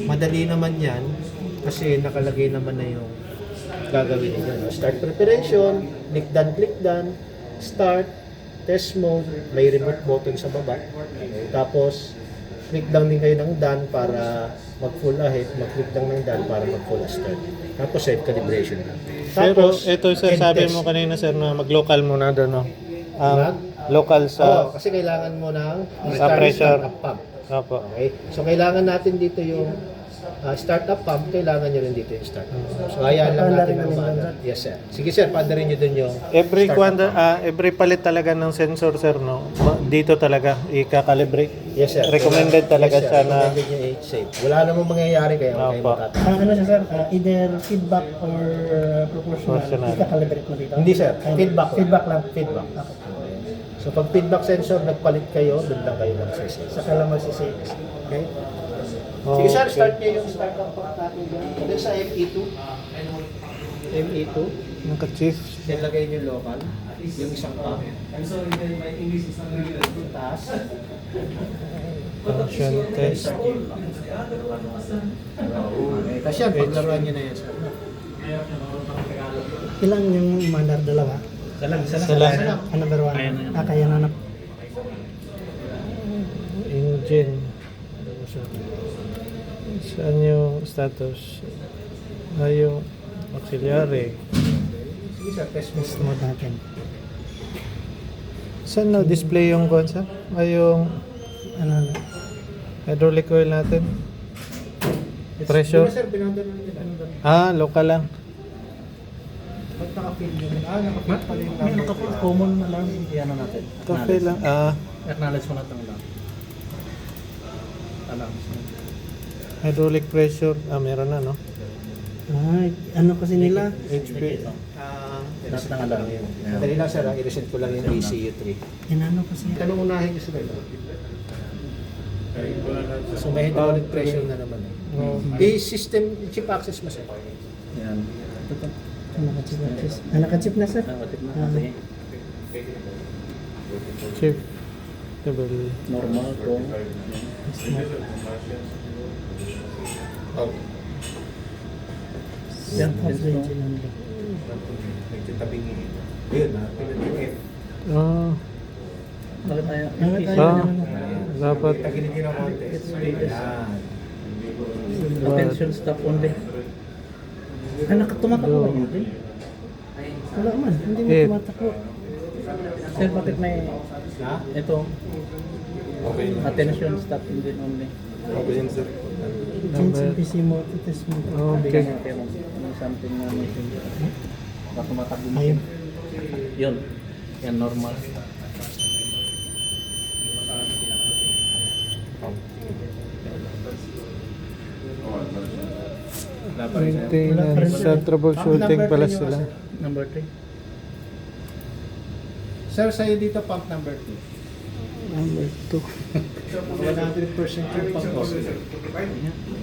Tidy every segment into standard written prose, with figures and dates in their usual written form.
Madali naman yan kasi nakalagay naman na yung gagawin niyo. No? Start preparation, click done, start, test mode, may remote button sa baba. Okay. Tapos, click lang din kayo ng done para mag-full ahead, mag-click lang ng done para mag-full start. Tapos, save calibration lang. Pero Tapos, ito sir, end sabi test. mo kanina sir na mag-local muna doon, no? Local sa... Kasi kailangan mo ng Sa pressure. startup pump. Opo. Okay? So, kailangan natin dito yung startup pump, kailangan nyo rin dito yung startup pump. So, hayaan lang natin ng manual. Yes, sir. Sige, sir, paandarin nyo dun yung Every startup pump. every palit talaga ng sensor sir, no? Dito talaga i-calibrate. Yes, sir. Recommended talaga Yes, sir. siya na Recommended yung H-shape. Wala namang mangyayari kaya kayo Opo. matatapos. Ano siya sir, either feedback or proportional, Proportional. ika-calibrate mo dito? Hindi, sir. Ay, Feedback. Feedback lang. Feedback. So, pag feedback sensor, nagpalit kayo, doon lang kayo magsisave. Saka lang magsisave. Okay? Sige, sir, start nyo yung startup pump natin dyan. Doon sa ME2. ME2. naka-chief. Nilagay nyo local. Yung isang pump. Taas. Function test. Okay. Tapos yan, paglaruan nyo na yan, sir. Ilan yung mandar dalawa? Sila. Number one. Kaya nanap. Engine. Saan yung status? Yung auxiliary. Sige, sir, test mo. Test mode natin. Saan na-display yung kwan sir? Yung Ano? hydraulic oil natin? Pressure? Sir, pinundan na nila. Local lang. Pag naka-fill nyo rin. Naka-fill pala yung May number. common na lang. Iyan na natin. Cafe lang. Acknowledge mo natin lang. Alam. Hydraulic pressure. Meron na, no? Ano kasi nila? HP. Reset ko lang yun. Dali lang, sir. I-reset ko lang yung ECU3. Inano kasi. Tanong unahin ko sila ito. So may hydraulic pressure na naman. System chip access mo, sir. Yan. Naka-chip na sir. Naka-chip na sir? Nakatip na Ah. kasi Chip. Table. normal kung Oh. Yan. Off the engine only. Medyo tabing yun. Yun, pinag yung F. bakit tayo Dapat. Tagilid yun ang konti. Yan. attention stop only. Tumatakbo ba yun din? Wala man. Hindi mo Eh. tumatakbo. Sir, bakit may Ha? ito attention stop engine only? Change PC mode. Test mode. Okay. Bigyan natin ng something na may baka tumatakbo mo. Ayun. Yun. Yan normal. Maintenance sa troubleshooting pala sila. Number 3. Sir, sa'yo dito pump number 2. Number 2. 100% yung pump mo.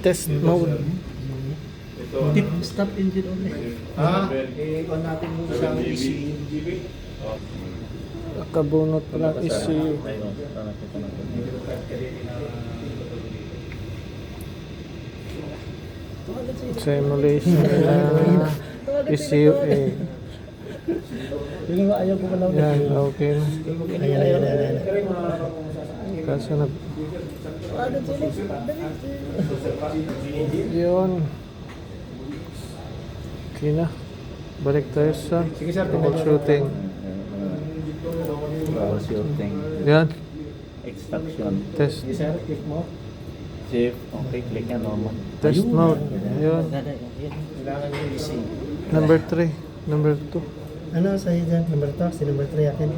Test mode. Tip stop engine only. On natin muna sa ECU. Nakabunot lang ECU. Simulation na ECU. Yung nga ayaw ko pala. Yan, okay na. Ayan. Kaso na... Yun. Okay na. Balik tayo sa Sige, sir, troubleshooting. Troubleshooting. Yan. Extraction. Test. Sige, sir, click mo. Safe. Okay, click yan normal. Test mode. Yun. Kailangan yung ECU. Number 3. Number 2. Ano sa'yo dyan? Number 2. Si number 3 akin.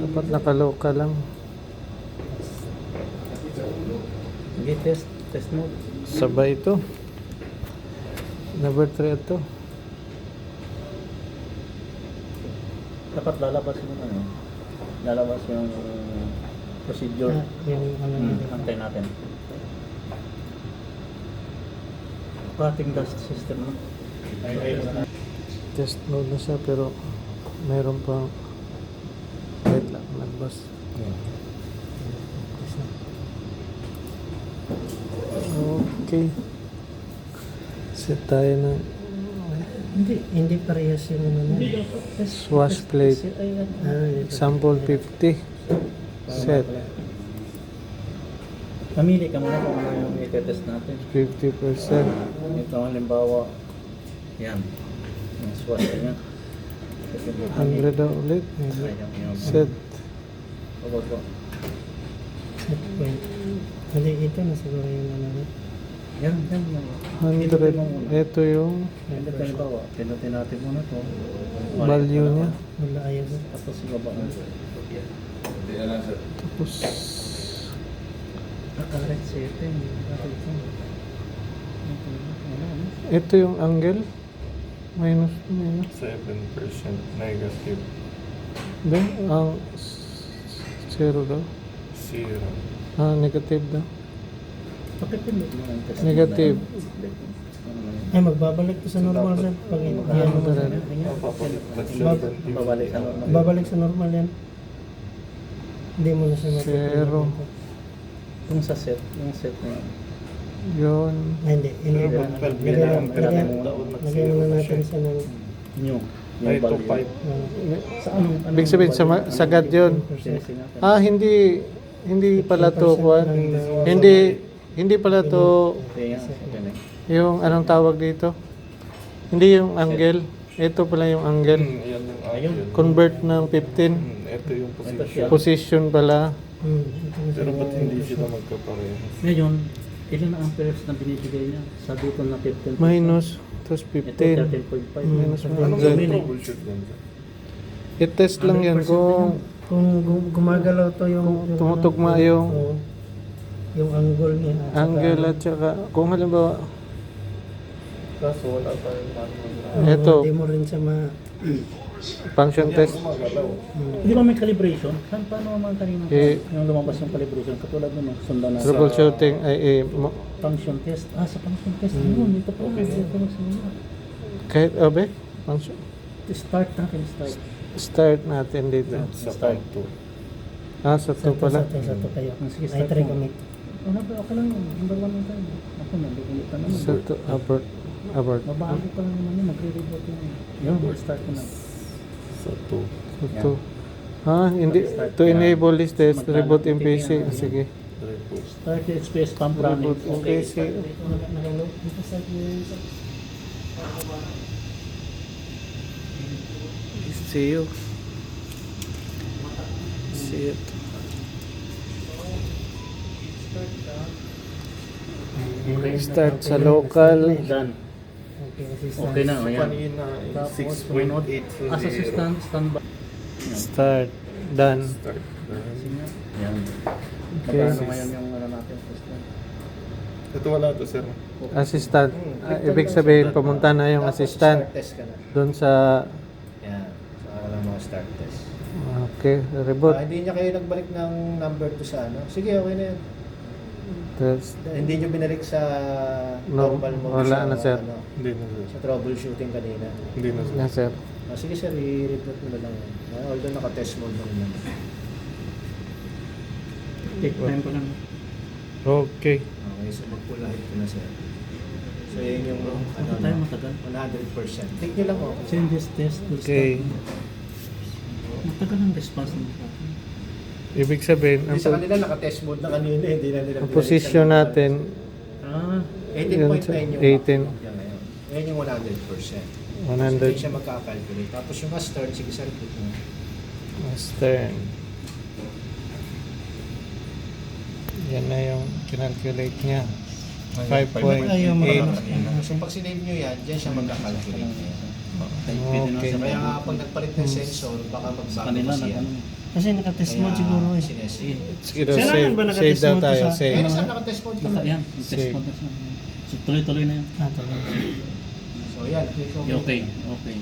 Dapat nakaloka lang. Okay, test mode. Sabay ito. Number 3 ito. Dapat lalabas yung ano. Lalabas yung procedure. Yung ano dito. Antay natin. Pating dust system no? Test mode na siya pero mayroon pang wait lang, nagbas. Okay. Okay. Set tayo ng Hindi parehas yung ano na. swash plate. Sample 50. Set. Mamili ka muna kung ano yung i-test natin. 50%. Ito halimbawa, yan. Yung swatch niya. 100 daw ulit. Set. Opo. Set point. Hindi, ito na siguro yung ano na. Yan. 100. Ito yung Hindi halimbawa, pinutin natin muna to. value niya. Wala ayaw ko. Tapos ibaba na. Tapos Correct setting. ito yung angle. Minus. 7% negative. Then, ang zero daw. 0. Negative daw. Pakipindot mo ang test. Negative. Ay, magbabalik to sa normal sir. Pag yan naman. Babalik sa normal. Babalik sa normal yan. Hindi mo na siya Zero. Yung sa set, yung set na yun. Yun. Ay, hindi. Pero pag 12 yun ang Lagyan taon lagyan muna natin sa ng New. Ay, ito value. 5. Sa anong Ibig sabihin, sagad yun. Sinising natin. Hindi pala to, Juan. Hindi pala to, Okay, yan. Okay na. yung anong tawag dito? Hindi yung angle. Ito pala yung angle. Yan yung angle. Convert ng 15. Ito yung position. Position pala. ito na Pero siya. ba't hindi sila magkaparehas? Ngayon, ilan na amperes na binibigay niya? Sa dito na 15%. Minus. Tapos Ito 15. 13.5. Minus Anong 100. troubleshoot yan? I-test lang yan kung Kung gumagalaw to yung tumutugma yung Oo. Yung angle niya. at saka- angle at saka kung halimbawa Kaso wala tayong manual. Ito. Hindi mo rin siya function test. Gumagalaw. Di ba may calibration? Paano naman kanina? Eh, yung lumabas yung calibration, katulad nun, sundan na Troubleshooting ay function test. Sa function test. Yun, ito pa. Ito na sa kahit function Start natin, start. start natin dito. Sa Start. part 2. Sa to pala. Sa to kayo. Sige, Ay, start try mo. kami. Ano ba? Okay lang yun. Number 1 yung tayo. Ako na, lukulit na naman. Sa to abort. Mabago pa lang naman yun. Nagre-reboot yun. Yun, start ko na. Sa 2. Sa to. Hindi to enable this test reboot in PC. Sige. Start the space pump running. Reboot in PC. See you. See it. Start sa local. Done. Okay, assistant. Okay na, ayan. Kanina, Tapos, 6.8. As assistant, standby. Start. Done. Start. Yan. Okay. Magkano ngayon yung ano natin, assistant? Ito wala to, sir. Assistant. Ibig sabihin, pumunta na yung Tapos assistant start test ka na. doon sa... Yan. So, wala mga start test. Okay, reboot. Hindi niya kayo nagbalik ng number to sa ano. Sige, okay na yan. Test. Hindi niyo binalik sa No, normal mode. wala sa, na, sir. Ano, Hindi na, sir. sa troubleshooting kanina. Hindi na, sir. Yes, sir. Sige sir, i-reboot mo na lang yan. Although naka-test mode mo naman. Take time ko lang. Okay. Okay, so magpulahit ko na sir. So yun yung ano, Tayo matagal. 100%. Take nyo lang oh. Send this test to Okay. Matagal ang response ng sa akin. Ibig sabihin, Hindi sa kanila naka-test mode na kanina, hindi na nila ang binalik position sa natin, 18.9 yung 18. yan ngayon. Yan yung 100%. So, 100 hindi siya magkakalculate. Tapos yung start, sige sir, repeat mo. Western. Yan na yung kinalculate niya. 5.8. So pag sinave nyo yan, dyan siya magkakalculate. Okay. Kaya nga pag nagpalit ng sensor, baka Sa magbago kanila kasi na yan. ano. Kasi naka-test mode siguro eh. Sinesave. Sige, Kailangan save, ba save naka-test daw mode tayo. sa- Eh, Save. saan naka-test mode ka? Yan, test Sige. mode na siya. So, tuloy-tuloy na yan. Talaga. So yan, click Okay, okay.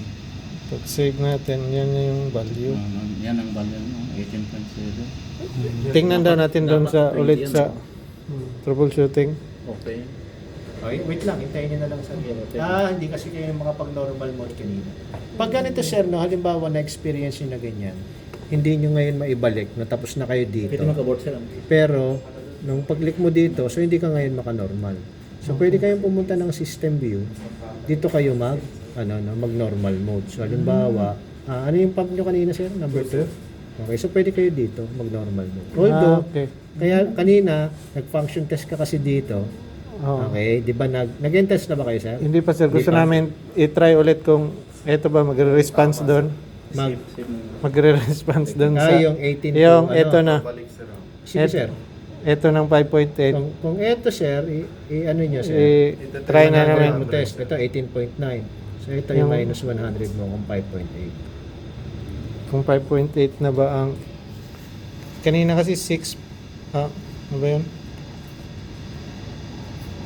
Pag save natin, yan na yung value. Yan ang value mo, 18.0. Tingnan daw natin doon sa Dapat ulit yan, sa no? troubleshooting. Okay. Okay, wait lang, hintayin nyo na lang sa hindi kasi kayo makapag-normal mode kanina. Pag ganito sir, no, halimbawa na-experience nyo na ganyan, hindi nyo ngayon maibalik na tapos na kayo dito. Pwede makaboard sila. Pero, nung pag-click mo dito, so hindi ka ngayon maka-normal. So pwede kayong pumunta ng system view. Dito kayo mag normal mode. So halimbawa, ano yung pump nyo kanina sir? Number 2? Okay, so pwede kayo dito mag normal mode. Although, okay. kaya kanina, nag-function test ka kasi dito. Oo. Okay, di ba nag-test na ba kayo sir? Hindi pa sir, gusto Hindi pa. namin i-try ulit kung eto ba magre-response doon. Magre-response doon sa Yung 18 yung eto na. Balik sir. Sige sir. Eto ng 5.8. Kung eto sir, ano nyo sir? I-try na namin. Mo test. Ito 18.9. So ito yung Yung- minus 100 mo kung 5.8. Kung 5.8 na ba ang kanina kasi 6 ano ba yun?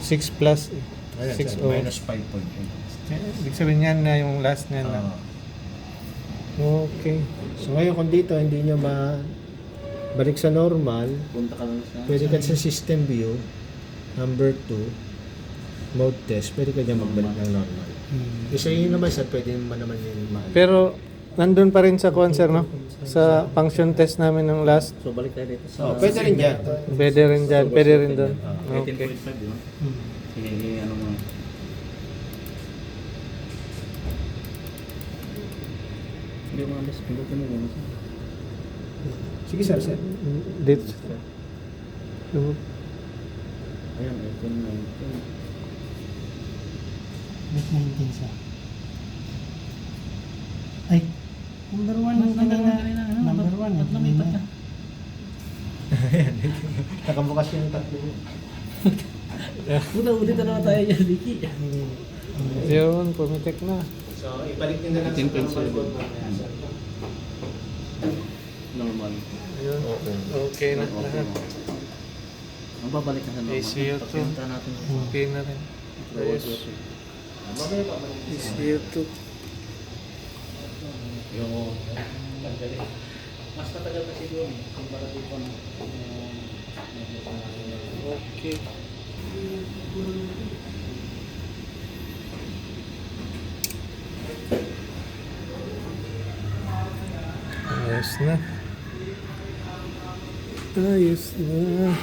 6 plus Ayan, 6 sir, minus 5.8. Ibig sabihin yan na yung last niyan na. Okay. So ngayon kung dito hindi nyo balik sa normal, Punta ka lang sa... pwede ka sa system view, number 2, mode test, pwede ka dyan magbalik ng normal. Isa yun naman sir, pwede naman yun Pero nandun pa rin sa kuan sir, no? Sa function test namin ng last. So balik tayo dito sa... pwede rin dyan. Pwede rin dyan, pwede rin doon. Okay. 18.5 di ba? Sige, ano mo. Hindi mo alis, pindutin mo muna. Sige sir, sir. Dito. Ayan, 18, 19. Ba't 19 siya? Ay, number 1 yung kanina. Number 1 yung kanina. Nakabukas yung tatlo. Ulit na tayo dyan, Vicky. Yun, pumitik na. So, ibalik nyo na lang 18.7. sa normal mode. Normal. Yun. Okay na lahat. Ang babalik na sa normal. ACU to. Pagpunta natin. Okay na rin. Ayos. ECU to. Yung... Mas matagal kasi doon. Kumpara dito na. Okay. Ayos na. Ayos na.